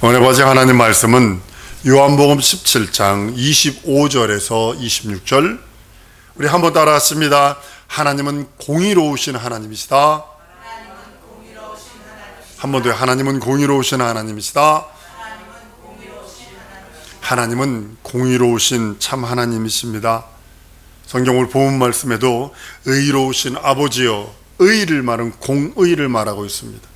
오늘 보신 하나님 말씀은 요한복음 17장 25절에서 26절. 우리 한번 따라하십니다. 하나님은 공의로우신 하나님이시다. 한 번 더. 하나님은 공의로우신 하나님이시다. 하나님은 공의로우신 참 하나님이십니다. 성경을 본 말씀에도 의로우신 아버지여, 의를 말은 공의를 말하고 있습니다.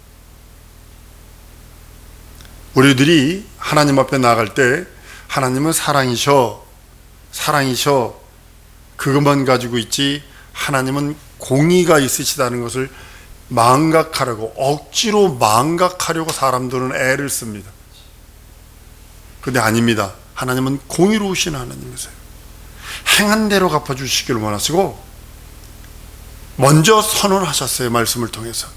우리들이 하나님 앞에 나아갈 때 하나님은 사랑이셔 그것만 가지고 있지 하나님은 공의가 있으시다는 것을 망각하려고, 억지로 망각하려고 사람들은 애를 씁니다. 그런데 아닙니다. 하나님은 공의로우신 하나님이세요. 행한 대로 갚아주시기를 원하시고 먼저 선언하셨어요. 말씀을 통해서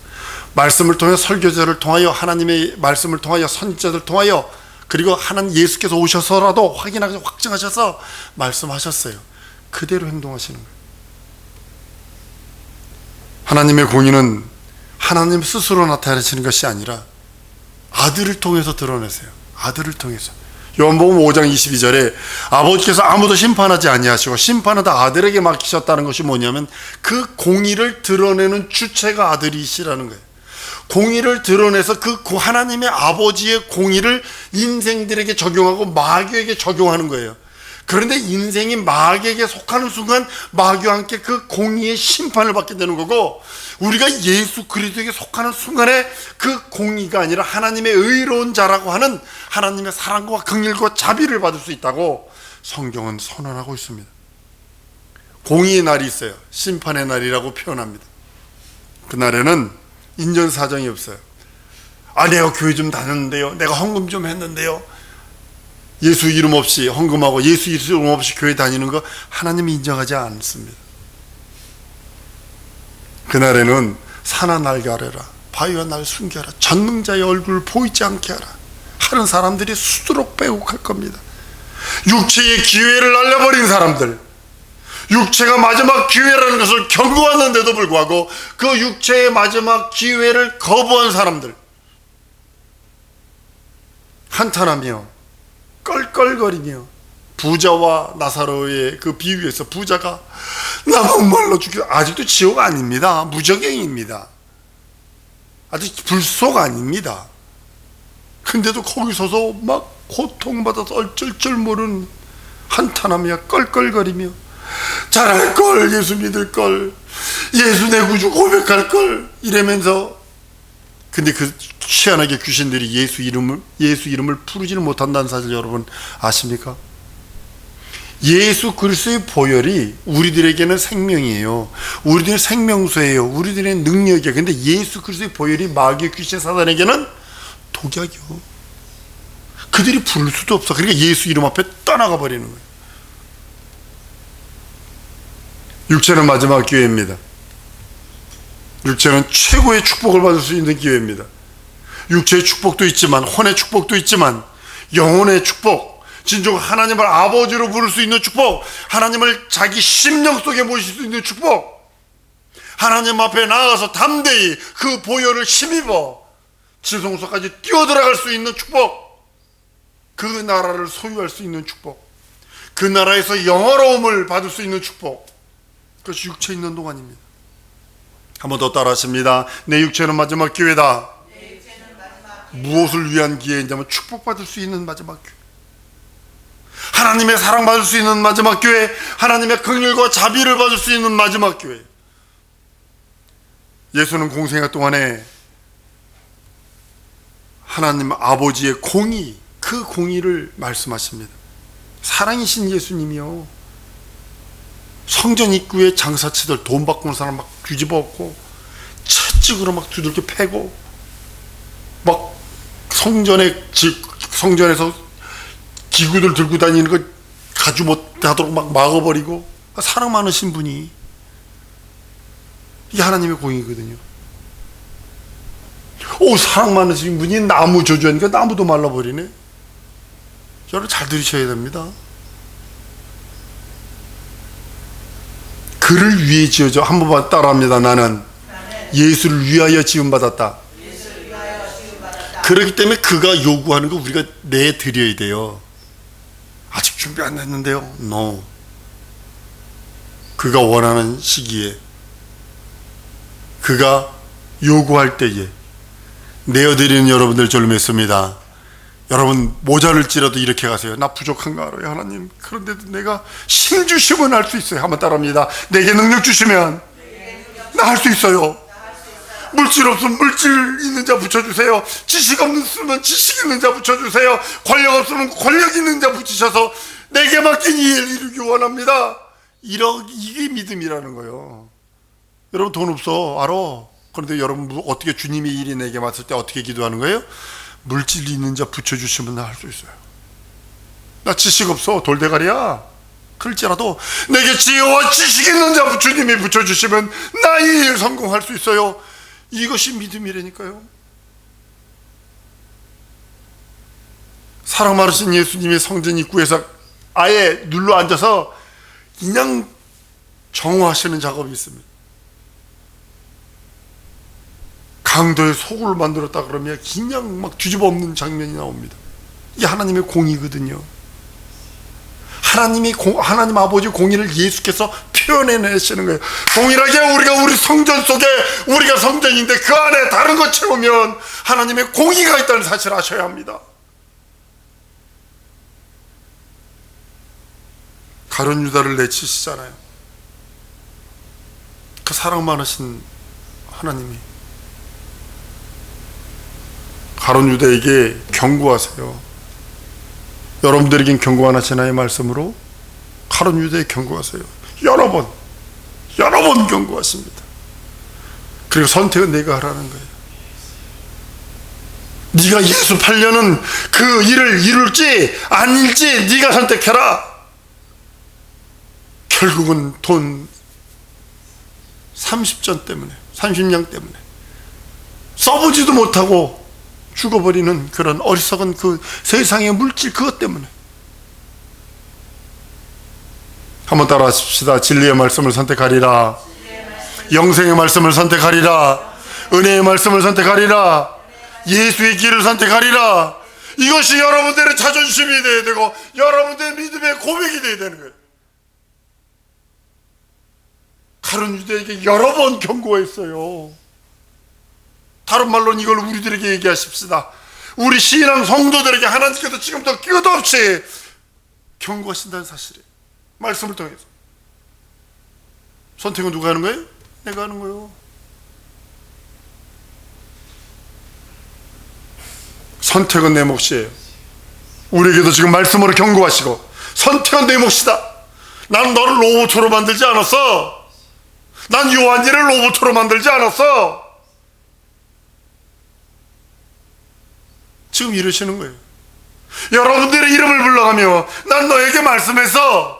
설교자를 통하여, 하나님의 말씀을 통하여, 선지자들을 통하여, 그리고 하나님 예수께서 오셔서라도 확증하셔서 말씀하셨어요. 그대로 행동하시는 거예요. 하나님의 공의는 하나님 스스로 나타내시는 것이 아니라 아들을 통해서 드러내세요. 아들을 통해서. 요한복음 5장 22절에 아버지께서 아무도 심판하지 아니하시고 심판은 다 아들에게 맡기셨다는 것이 뭐냐면 그 공의를 드러내는 주체가 아들이시라는 거예요. 공의를 드러내서 그 하나님의 아버지의 공의를 인생들에게 적용하고 마귀에게 적용하는 거예요. 그런데 인생이 마귀에게 속하는 순간 마귀와 함께 그 공의의 심판을 받게 되는 거고, 우리가 예수 그리스도에게 속하는 순간에 그 공의가 아니라 하나님의 의로운 자라고 하는 하나님의 사랑과 긍휼과 자비를 받을 수 있다고 성경은 선언하고 있습니다. 공의의 날이 있어요. 심판의 날이라고 표현합니다. 그날에는 인정사정이 없어요. 내가 교회 좀 다녔는데요, 내가 헌금 좀 했는데요, 예수 이름 없이 헌금하고 예수 이름 없이 교회 다니는 거 하나님이 인정하지 않습니다. 그날에는 산아 날 가려라, 바위와 날 숨겨라, 전능자의 얼굴을 보이지 않게 하라 하는 사람들이 수두룩 빼곡할 겁니다. 육체의 기회를 날려버린 사람들, 육체가 마지막 기회라는 것을 경고하는데도 불구하고 그 육체의 마지막 기회를 거부한 사람들, 한탄하며 껄껄거리며, 부자와 나사로의 그 비유에서 부자가 나 목말라 죽겠어, 아직도 지옥 아닙니다. 무적행입니다. 아직 불속 아닙니다. 근데도 거기 서서 막 고통받아서 얼쩔쩔 모르는, 한탄하며 껄껄거리며, 잘할걸, 예수 믿을걸, 예수 내 구주 고백할걸 이러면서, 근데 그 희한하게 귀신들이 예수 이름을 부르지는 못한다는 사실 여러분 아십니까? 예수 그리스도의 보혈이 우리들에게는 생명이에요. 우리들의 생명수예요. 우리들의 능력이에요. 근데 예수 그리스도의 보혈이 마귀, 귀신, 사단에게는 독약이요. 그들이 부를 수도 없어. 그러니까 예수 이름 앞에 떠나가 버리는 거예요. 육체는 마지막 기회입니다. 육체는 최고의 축복을 받을 수 있는 기회입니다. 육체의 축복도 있지만, 혼의 축복도 있지만, 영혼의 축복, 진정 하나님을 아버지로 부를 수 있는 축복, 하나님을 자기 심령 속에 모실 수 있는 축복, 하나님 앞에 나아가서 담대히 그 보혈을 힘입어 지성소까지 뛰어들어갈 수 있는 축복, 그 나라를 소유할 수 있는 축복, 그 나라에서 영화로움을 받을 수 있는 축복, 그것이 육체에 있는 동안입니다. 한 번 더 따라하십니다. 내 육체는 마지막 기회다. 무엇을 위한 기회이냐면 축복받을 수 있는 마지막 기회, 하나님의 사랑받을 수 있는 마지막 기회, 하나님의 긍휼과 자비를 받을 수 있는 마지막 기회. 예수는 공생애 동안에 하나님 아버지의 공의, 그 공의를 말씀하십니다. 사랑이신 예수님이요, 성전 입구에 장사치들 돈 바꾸는 사람 막 뒤집어 엎고 채찍으로 막 두들겨 패고, 막 성전에서 기구들 들고 다니는 거 가지 못하도록 막 막아버리고, 사랑 많으신 분이, 이게 하나님의 공의거든요. 사랑 많으신 분이 나무 저주하니까 나무도 말라버리네. 여러분 잘 들으셔야 됩니다. 그를 위해 지어져. 한 번만 따라합니다. 나는 예수를 위하여 지음받았다. 그렇기 때문에 그가 요구하는 거 우리가 내드려야 돼요. 아직 준비 안 됐는데요. No. 그가 원하는 시기에, 그가 요구할 때에 내어드리는 여러분들 줄 믿습니다. 여러분 모자랄지라도 이렇게 가세요. 나 부족한 거 알아요, 하나님. 그런데도 내가 힘 주시면 할 수 있어요. 한번 따라합니다. 내게 능력 주시면 나 할 수 있어요. 물질 없으면 물질 있는 자 붙여주세요. 지식 없으면 지식 있는 자 붙여주세요. 권력 없으면 권력 있는 자 붙이셔서 내게 맡긴 이 일 이루기 원합니다. 이게 믿음이라는 거예요. 여러분 돈 없어, 알아. 그런데 여러분 어떻게 주님의 일이 내게 맡을 때 어떻게 기도하는 거예요? 물질 있는 자 붙여주시면 나 할 수 있어요. 나 지식 없어, 돌대가리야. 그럴지라도 내게 지혜와 지식 있는 자 주님이 붙여주시면 나 이 일 성공할 수 있어요. 이것이 믿음이라니까요. 사랑 많으신 예수님의 성전 입구에서 아예 눌러 앉아서 그냥 정화하시는 작업이 있습니다. 강도의 속을 만들었다 그러면 그냥 막 뒤집어 엎는 장면이 나옵니다. 이게 하나님의 공의거든요. 하나님 아버지 공의를 예수께서 표현해내시는 거예요. 동일하게 우리가 우리 성전 속에, 우리가 성전인데 그 안에 다른 것 채우면 하나님의 공의가 있다는 사실을 아셔야 합니다. 가룟 유다를 내치시잖아요. 그 사랑 많으신 하나님이 가룟 유다에게 경고하세요. 여러분들에겐 경고 안 하시나요? 말씀으로 가룟 유다에 경고하세요. 여러 번 경고하십니다. 그리고 선택은 내가 하라는 거예요. 네가 예수 팔려는 그 일을 이룰지 아닐지 네가 선택해라. 결국은 돈 30전 때문에, 30냥 때문에 써보지도 못하고 죽어버리는 그런 어리석은 그 세상의 물질, 그것 때문에. 한번 따라 하십시다. 진리의 말씀을 선택하리라. 영생의 말씀을 선택하리라. 은혜의 말씀을 선택하리라. 예수의 길을 선택하리라. 이것이 여러분들의 자존심이 되어야 되고 여러분들의 믿음의 고백이 되어야 되는 거예요. 가룟 유다에게 여러 번 경고했어요. 다른 말로는 이걸 우리들에게 얘기하십시다. 우리 신앙 성도들에게 하나님께서 지금도 끝없이 경고하신다는 사실이에요. 말씀을 통해서. 선택은 누가 하는 거예요? 내가 하는 거예요. 선택은 내 몫이에요. 우리에게도 지금 말씀으로 경고하시고 선택은 내 몫이다. 난 너를 로봇으로 만들지 않았어. 난 요한이를 로봇으로 만들지 않았어. 지금 이러시는 거예요. 여러분들의 이름을 불러가며 난 너에게 말씀해서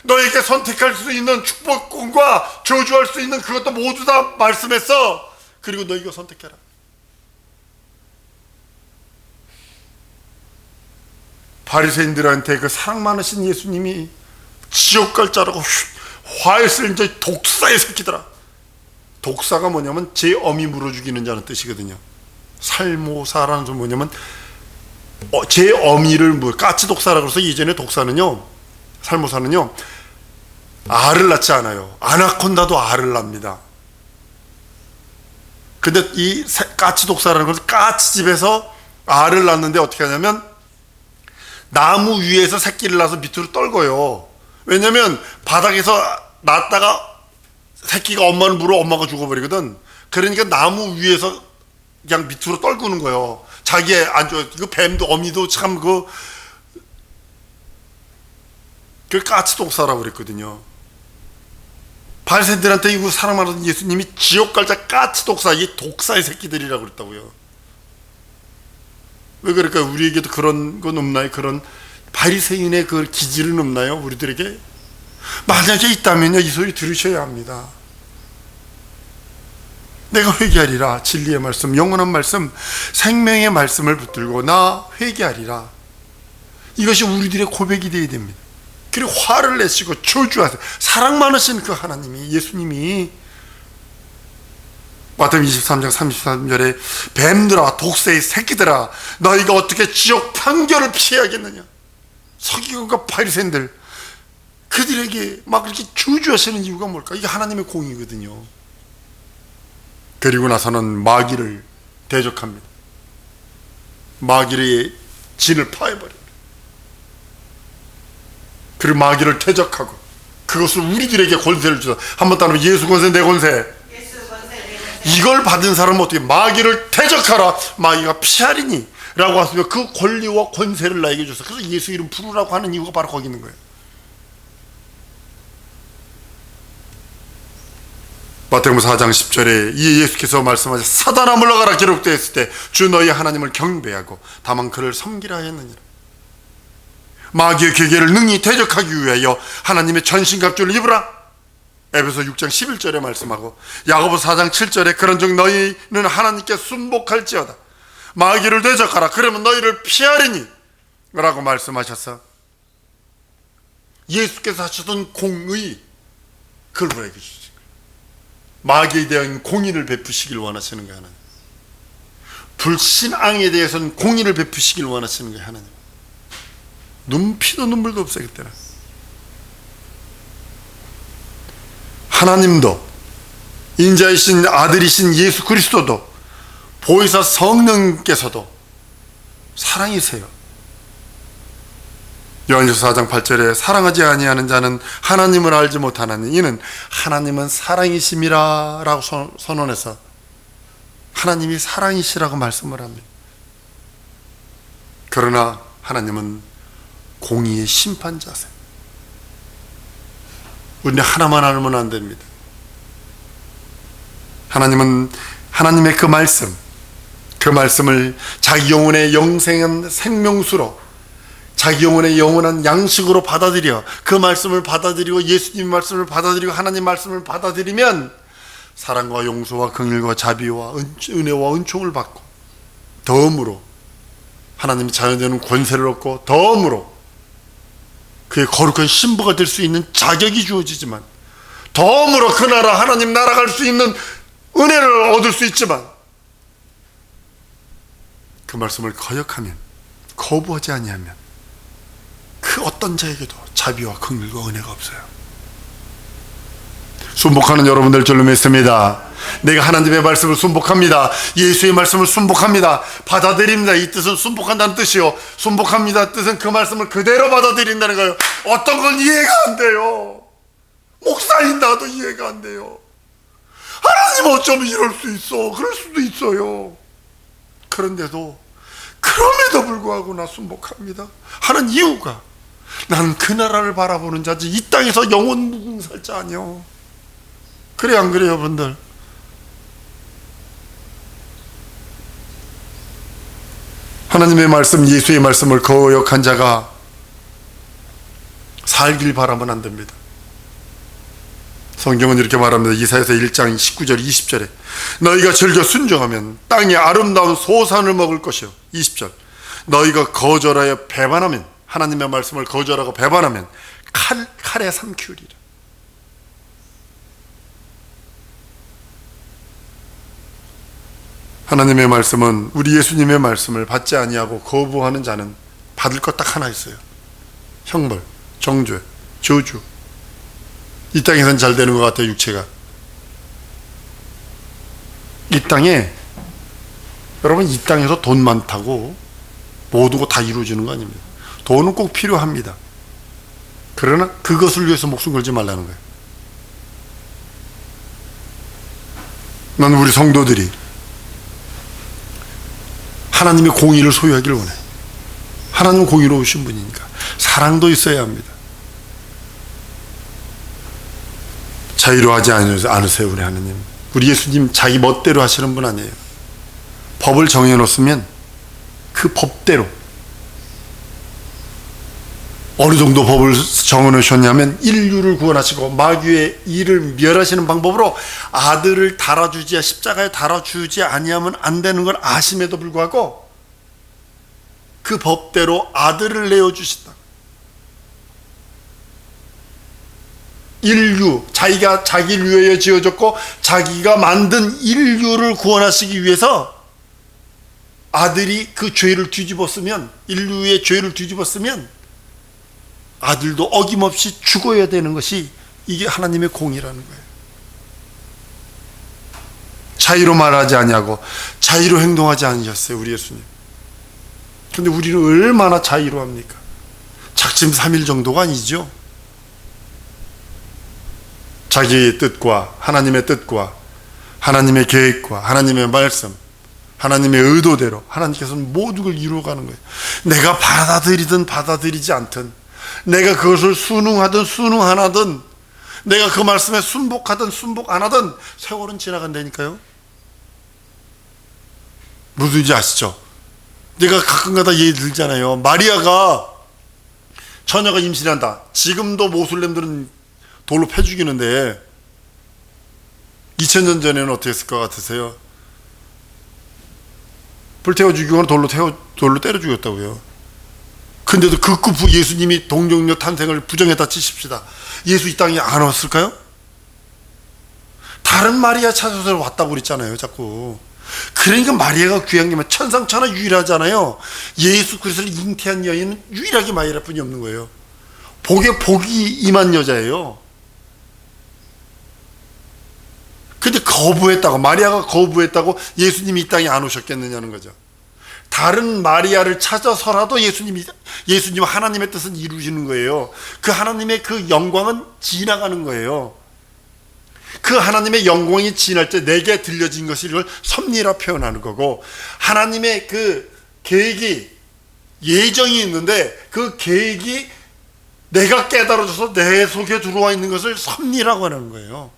너에게 선택할 수 있는 축복과 저주할 수 있는 그것도 모두 다 말씀했어. 그리고 너 이거 선택해라. 바리새인들한테 그 사랑 많으신 예수님이 지옥 갈 자라고 화했을 이제 독사의 새끼들아. 독사가 뭐냐면 제 어미 물어 죽이는 자는 뜻이거든요. 살모사라는 건 뭐냐면 제 어미를 까치 독사라고 해서 예전에 독사는요, 살모사는요 알을 낳지 않아요. 아나콘다도 알을 납니다. 근데 이 까치 독사라는 것은 까치집에서 알을 낳는데 어떻게 하냐면 나무 위에서 새끼를 낳아서 밑으로 떨궈요. 왜냐면 바닥에서 낳았다가 새끼가 엄마를 물어 엄마가 죽어버리거든. 그러니까 나무 위에서 그냥 밑으로 떨구는 거예요. 자기의 안 좋아. 이거 뱀도 어미도 참 그 까치 독사라고 그랬거든요. 바리새인들한테 이거 사랑하는 예수님이 지옥 갈자 까치 독사, 이 독사의 새끼들이라고 그랬다고요. 왜 그럴까요? 우리에게도 그런 건 없나요? 그런 바리새인의 그 기질은 없나요? 우리들에게? 만약에 있다면요, 이 소리 들으셔야 합니다. 내가 회개하리라. 진리의 말씀, 영원한 말씀, 생명의 말씀을 붙들고 나 회개하리라. 이것이 우리들의 고백이 되어야 됩니다. 그리고 화를 내시고 저주하세요. 사랑 많으신 그 하나님이, 예수님이 마태복음 23장 33절에 뱀들아 독새의 새끼들아 너희가 어떻게 지옥 판결을 피하겠느냐. 서기관과 바리새인들 그들에게 막 이렇게 저주하시는 이유가 뭘까? 이게 하나님의 공의거든요. 그리고 나서는 마귀를 대적합니다. 마귀의 진을 파해버립니다. 그리고 마귀를 대적하고 그것을 우리들에게 권세를 주다. 한번 따르면 예수 권세 내 권세. 이걸 받은 사람은 어떻게 마귀를 대적하라 마귀가 피하리니 라고 하시면 그 권리와 권세를 나에게 줬어. 그래서 예수 이름 부르라고 하는 이유가 바로 거기 있는 거예요. 마태복음 4장 10절에 이 예수께서 말씀하셔 사단아 물러가라 기록되어 있을 때 주 너희 하나님을 경배하고 다만 그를 섬기라 하였느니라. 마귀의 계계를 능히 대적하기 위하여 하나님의 전신갑주를 입으라. 에베소 6장 11절에 말씀하고 야고보 4장 7절에 그런즉 너희는 하나님께 순복할지어다 마귀를 대적하라 그러면 너희를 피하리니 라고 말씀하셔서 예수께서 하셨던 공의 그걸 보여주시는 거예요. 마귀에 대한 공의를 베푸시길 원하시는 거예요. 하나님. 불신앙에 대해서는 공의를 베푸시길 원하시는 거예요. 하나님. 피도 눈물도 없어요. 그때는 하나님도 인자이신 아들이신 예수 그리스도도 보혜사 성령께서도 사랑이세요. 요한일서 4장 8절에 사랑하지 아니하는 자는 하나님을 알지 못하나니 이는 하나님은 사랑이심이라 라고 선언해서 하나님이 사랑이시라고 말씀을 합니다. 그러나 하나님은 공의의 심판자세요. 우리는 하나만 알면 안 됩니다. 하나님은 하나님의 그 말씀을 자기 영혼의 영생한 생명수로 자기 영혼의 영원한 양식으로 받아들여 그 말씀을 받아들이고 예수님 말씀을 받아들이고 하나님 말씀을 받아들이면 사랑과 용서와 긍휼과 자비와 은혜와 은총을 받고 덤으로 하나님의 자녀되는 권세를 얻고 덤으로 그의 거룩한 신부가 될 수 있는 자격이 주어지지만 덤으로 그 나라 하나님 나라 갈 수 있는 은혜를 얻을 수 있지만 그 말씀을 거역하면 거부하지 아니하면 그 어떤 자에게도 자비와 긍휼과 은혜가 없어요. 순복하는 여러분들 줄로 믿습니다. 내가 하나님의 말씀을 순복합니다. 예수의 말씀을 순복합니다. 받아들입니다. 이 뜻은 순복한다는 뜻이요. 순복합니다 뜻은 그 말씀을 그대로 받아들인다는 거예요. 어떤 건 이해가 안 돼요. 목사인 나도 이해가 안 돼요. 하나님 어쩌면 이럴 수 있어. 그럴 수도 있어요. 그런데도 그럼에도 불구하고 나 순복합니다 하는 이유가 나는 그 나라를 바라보는 자지 이 땅에서 영원 무궁살 자 아니요. 그래요 안 그래요 여러분들? 하나님의 말씀 예수의 말씀을 거역한 자가 살길 바라면 안 됩니다. 성경은 이렇게 말합니다. 이사야서 1장 19절 20절에 너희가 즐겨 순종하면 땅의 아름다운 소산을 먹을 것이요. 20절 너희가 거절하여 배반하면 하나님의 말씀을 거절하고 배반하면 칼에 삼키우리라. 하나님의 말씀은 우리 예수님의 말씀을 받지 아니하고 거부하는 자는 받을 것 딱 하나 있어요. 형벌, 정죄, 저주. 이 땅에서는 잘 되는 것 같아요. 육체가 이 땅에 여러분 이 땅에서 돈 많다고 모든 거 다 이루어지는 거 아닙니다. 돈은 꼭 필요합니다. 그러나 그것을 위해서 목숨 걸지 말라는 거예요. 난 우리 성도들이 하나님의 공의를 소유하기를 원해. 하나님은 공의로우신 분이니까 사랑도 있어야 합니다. 자유로워하지 않으세요. 우리 하나님, 우리 예수님 자기 멋대로 하시는 분 아니에요. 법을 정해놓으면 그 법대로 어느 정도 법을 정해놓으셨냐면 인류를 구원하시고 마귀의 일을 멸하시는 방법으로 아들을 달아주지 십자가에 달아주지 아니하면 안 되는 걸 아심에도 불구하고 그 법대로 아들을 내어주신다. 인류, 자기가 자기를 위하여 지어졌고 자기가 만든 인류를 구원하시기 위해서 아들이 그 죄를 뒤집었으면, 인류의 죄를 뒤집었으면 아들도 어김없이 죽어야 되는 것이 이게 하나님의 공이라는 거예요. 자의로 말하지 아니하고 자의로 행동하지 않으셨어요, 우리 예수님. 근데 우리는 얼마나 자의로 합니까? 작심삼일 정도가 아니죠. 자기의 뜻과 하나님의 뜻과 하나님의 계획과 하나님의 말씀, 하나님의 의도대로 하나님께서는 모든 걸 이루어가는 거예요. 내가 받아들이든 받아들이지 않든, 내가 그것을 순응하든 순응 안 하든, 내가 그 말씀에 순복하든 순복 안 하든 세월은 지나간다니까요. 무슨지 아시죠? 내가 가끔가다 예를 들잖아요. 마리아가 처녀가 임신한다. 지금도 모슬렘들은 돌로 패 죽이는데 2000년 전에는 어떻게 했을 것 같으세요? 불태워 죽이거나 돌로 때려 죽였다고요. 근데도 극구 예수님이 동정녀 탄생을 부정했다 치십시다. 예수 이 땅에 안 왔을까요? 다른 마리아 찾아서 왔다고 그랬잖아요, 자꾸. 그러니까 마리아가 귀한 게 천상천하 유일하잖아요. 예수 그리스도를 잉태한 여인은 유일하게 마리아 뿐이 없는 거예요. 복에 복이 임한 여자예요. 근데 거부했다고, 마리아가 거부했다고 예수님이 이 땅에 안 오셨겠느냐는 거죠. 다른 마리아를 찾아서라도 예수님 하나님의 뜻은 이루시는 거예요. 그 하나님의 그 영광은 지나가는 거예요. 그 하나님의 영광이 지날 때 내게 들려진 것이 이걸 섭리라 표현하는 거고, 하나님의 그 계획이, 예정이 있는데 그 계획이 내가 깨달아져서 내 속에 들어와 있는 것을 섭리라고 하는 거예요.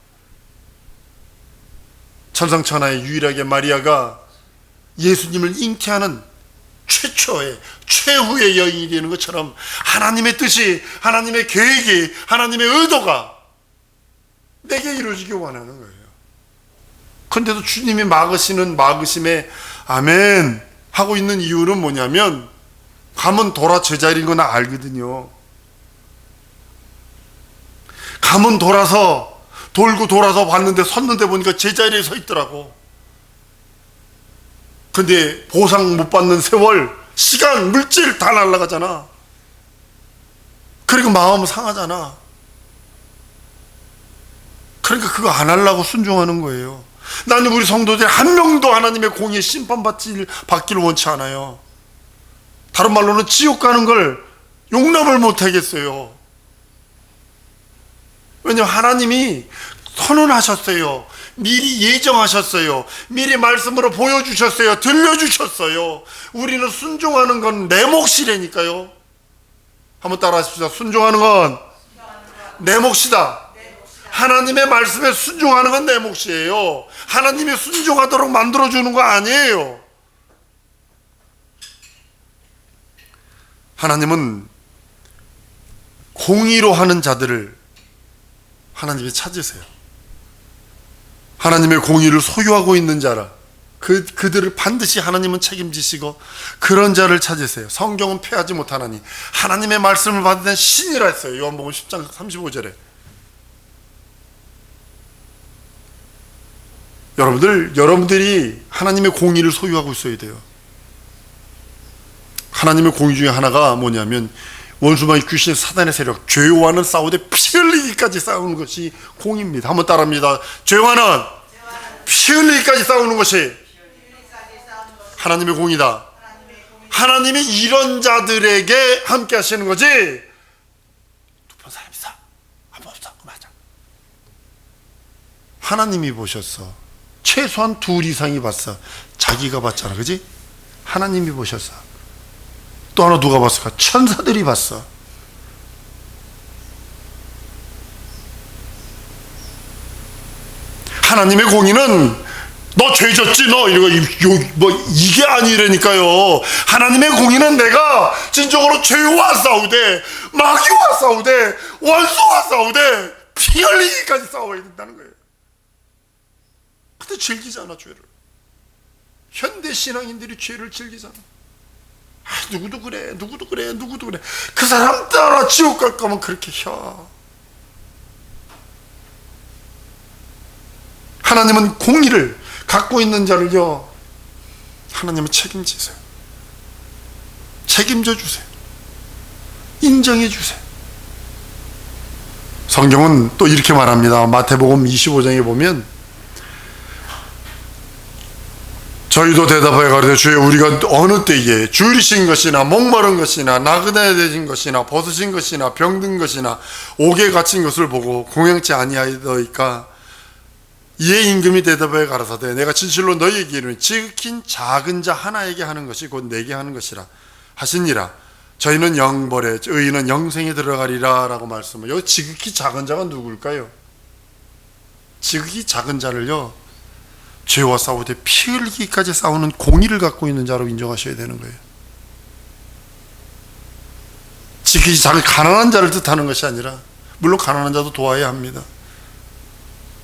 천상천하의 유일하게 마리아가 예수님을 잉태하는 최후의 여인이 되는 것처럼 하나님의 뜻이, 하나님의 계획이, 하나님의 의도가 내게 이루어지기 원하는 거예요. 그런데도 주님이 막으시는 막으심에 아멘 하고 있는 이유는 뭐냐면, 가면 돌아 제자리인 거 나 알거든요. 가면 돌고 돌아서 봤는데, 섰는데 보니까 제자리에 서 있더라고. 근데 보상 못 받는 세월, 시간, 물질 다 날아가잖아. 그리고 마음은 상하잖아. 그러니까 그거 안 하려고 순종하는 거예요. 나는 우리 성도들이 한 명도 하나님의 공의에 심판받기를 원치 않아요. 다른 말로는 지옥 가는 걸 용납을 못 하겠어요. 왜냐하면 하나님이 선언하셨어요. 미리 예정하셨어요. 미리 말씀으로 보여주셨어요. 들려주셨어요. 우리는 순종하는 건 내 몫이라니까요. 한번 따라 하십시다. 순종하는 건 내 몫이다. 하나님의 말씀에 순종하는 건 내 몫이에요. 하나님이 순종하도록 만들어주는 거 아니에요. 하나님은 공의로 하는 자들을 하나님이 찾으세요. 하나님의 공의를 소유하고 있는 자라, 그들을 반드시 하나님은 책임지시고 그런 자를 찾으세요. 성경은 패하지 못하나니 하나님의 말씀을 받는 신이라 했어요. 요한복음 10장 35절에. 여러분들이 하나님의 공의를 소유하고 있어야 돼요. 하나님의 공의 중에 하나가 뭐냐면, 원수마귀 귀신 사단의 세력, 죄와는 싸우되 피 흘리기까지 싸우는 것이 공의입니다. 한번 따라합니다. 죄와는 피 흘리기까지 싸우는 것이 하나님의 공의다. 하나님이 이런 자들에게 함께 하시는 거지. 두 번 사람 있어, 한 번 없어, 맞아. 하나님이 보셨어. 최소한 둘 이상이 봤어. 자기가 봤잖아, 그지? 하나님이 보셨어. 또 하나 누가 봤을까? 천사들이 봤어. 하나님의 공의는 너 죄졌지 너 이게 아니라니까요. 하나님의 공의는 내가 진정으로 죄와 싸우되, 마귀와 싸우되, 원수와 싸우되 피 흘리기까지 싸워야 된다는 거예요. 근데 즐기잖아, 죄를. 현대 신앙인들이 죄를 즐기잖아. 누구도 그래. 그 사람 따라 지옥 갈 거면 그렇게 혀. 하나님은 공의를 갖고 있는 자를요, 하나님은 책임지세요. 책임져 주세요. 인정해 주세요. 성경은 또 이렇게 말합니다. 마태복음 25장에 보면 저희도 대답하여 가로되 주여 우리가 어느 때에 줄이신 것이나 목마른 것이나 나그네 되신 것이나 벗으신 것이나 병든 것이나 옥에 갇힌 것을 보고 공양치 아니하더이까. 이에 임금이 대답하여 가라사대 내가 진실로 너희에게 이르노니 지극히 작은 자 하나에게 하는 것이 곧 내게 하는 것이라 하시니라. 저희는 영벌에 의인은 영생에 들어가리라 라고 말씀을. 여기 지극히 작은 자가 누굴까요? 지극히 작은 자를요, 죄와 싸우되 피 흘리기까지 싸우는 공의를 갖고 있는 자로 인정하셔야 되는 거예요. 지극히 작은 가난한 자를 뜻하는 것이 아니라, 물론 가난한 자도 도와야 합니다.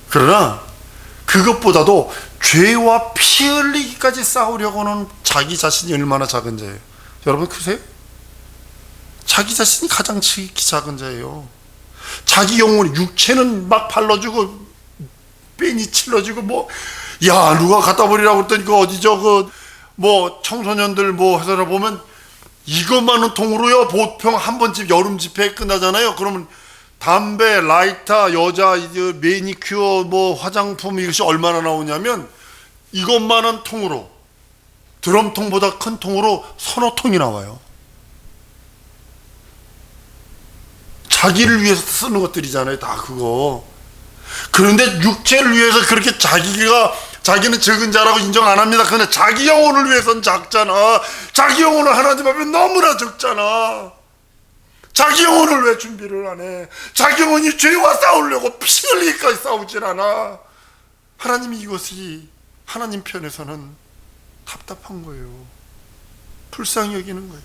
그러나 그것보다도 죄와 피 흘리기까지 싸우려고 하는 자기 자신이 얼마나 작은 자예요. 여러분 크세요? 자기 자신이 가장 지극히 작은 자예요. 자기 영혼이, 육체는 막 발라주고 뺑이 칠러주고 뭐 야 누가 갖다 버리라고 했더니 그 어디죠 뭐 청소년들 뭐 해서 보면 이것만은 통으로요 보통 한 번쯤 여름 집회 끝나잖아요. 그러면 담배, 라이터, 여자 이제 매니큐어 뭐 화장품 이것이 얼마나 나오냐면 이것만한 통으로, 드럼통보다 큰 통으로 서너 통이 나와요. 자기를 위해서 쓰는 것들이잖아요, 다 그거. 그런데 육체를 위해서 그렇게 자기는 적은 자라고 인정 안 합니다. 그런데 자기 영혼을 위해서는 작잖아. 자기 영혼을 하나님 앞에 너무나 적잖아. 자기 영혼을 왜 준비를 안 해? 자기 영혼이 죄와 싸우려고 피 흘리기까지 싸우질 않아. 하나님이 이것이 하나님 편에서는 답답한 거예요. 불쌍히 여기는 거예요.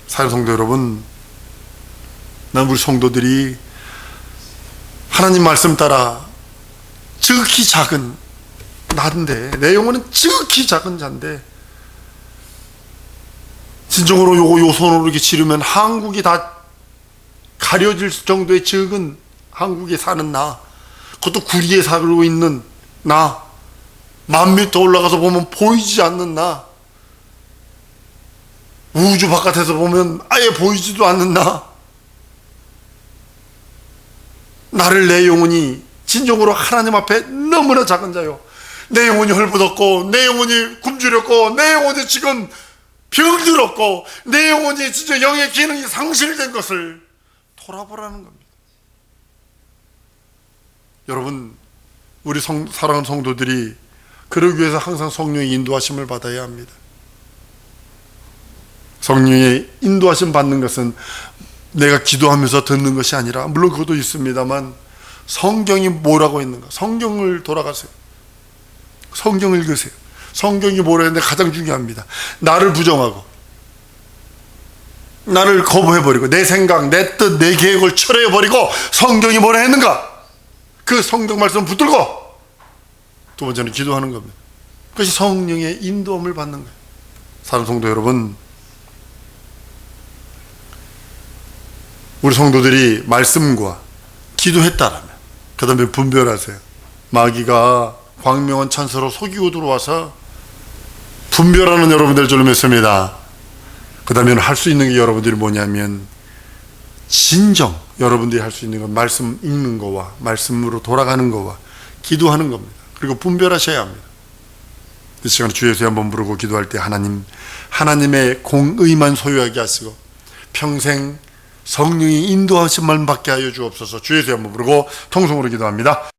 사랑 성도 여러분, 난 우리 성도들이 하나님 말씀 따라 지극히 작은 나인데, 내 영혼은 지극히 작은 자인데, 진정으로 요 손으로 이렇게 지르면 한국이 다 가려질 정도의 적은 한국에 사는 나, 그것도 구리에 살고 있는 나, 10,000m 올라가서 보면 보이지 않는 나, 우주 바깥에서 보면 아예 보이지도 않는 나를 내 영혼이 진정으로 하나님 앞에 너무나 작은 자요. 내 영혼이 헐벗었고, 내 영혼이 굶주렸고, 내 영혼이 지금 병들었고, 내 영혼이 진짜 영의 기능이 상실된 것을 돌아보라는 겁니다. 여러분, 우리 사랑하는 성도들이 그러기 위해서 항상 성령의 인도하심을 받아야 합니다. 성령의 인도하심 받는 것은 내가 기도하면서 듣는 것이 아니라, 물론 그것도 있습니다만, 성경이 뭐라고 있는가, 성경을 돌아가세요. 성경을 읽으세요. 성경이 뭐라 했는데 가장 중요합니다. 나를 부정하고 나를 거부해버리고 내 생각, 내 뜻, 내 계획을 철회해버리고 성경이 뭐라 했는가, 그 성경 말씀을 붙들고 두 번째는 기도하는 겁니다. 그것이 성령의 인도함을 받는 거예요. 사랑하는 성도 여러분, 우리 성도들이 말씀과 기도했다라면 그 다음에 분별하세요. 마귀가 광명한 찬사로 속이고 들어와서 분별하는 여러분들 줄 믿습니다. 그 다음에 할 수 있는 게 여러분들이 뭐냐면, 진정 여러분들이 할 수 있는 건 말씀 읽는 거와 말씀으로 돌아가는 거와 기도하는 겁니다. 그리고 분별하셔야 합니다. 이 시간에 주 예수 한번 부르고 기도할 때 하나님의 공의만 소유하게 하시고 평생 성령이 인도하심만 받게 하여 주옵소서. 주 예수 한번 부르고 통성으로 기도합니다.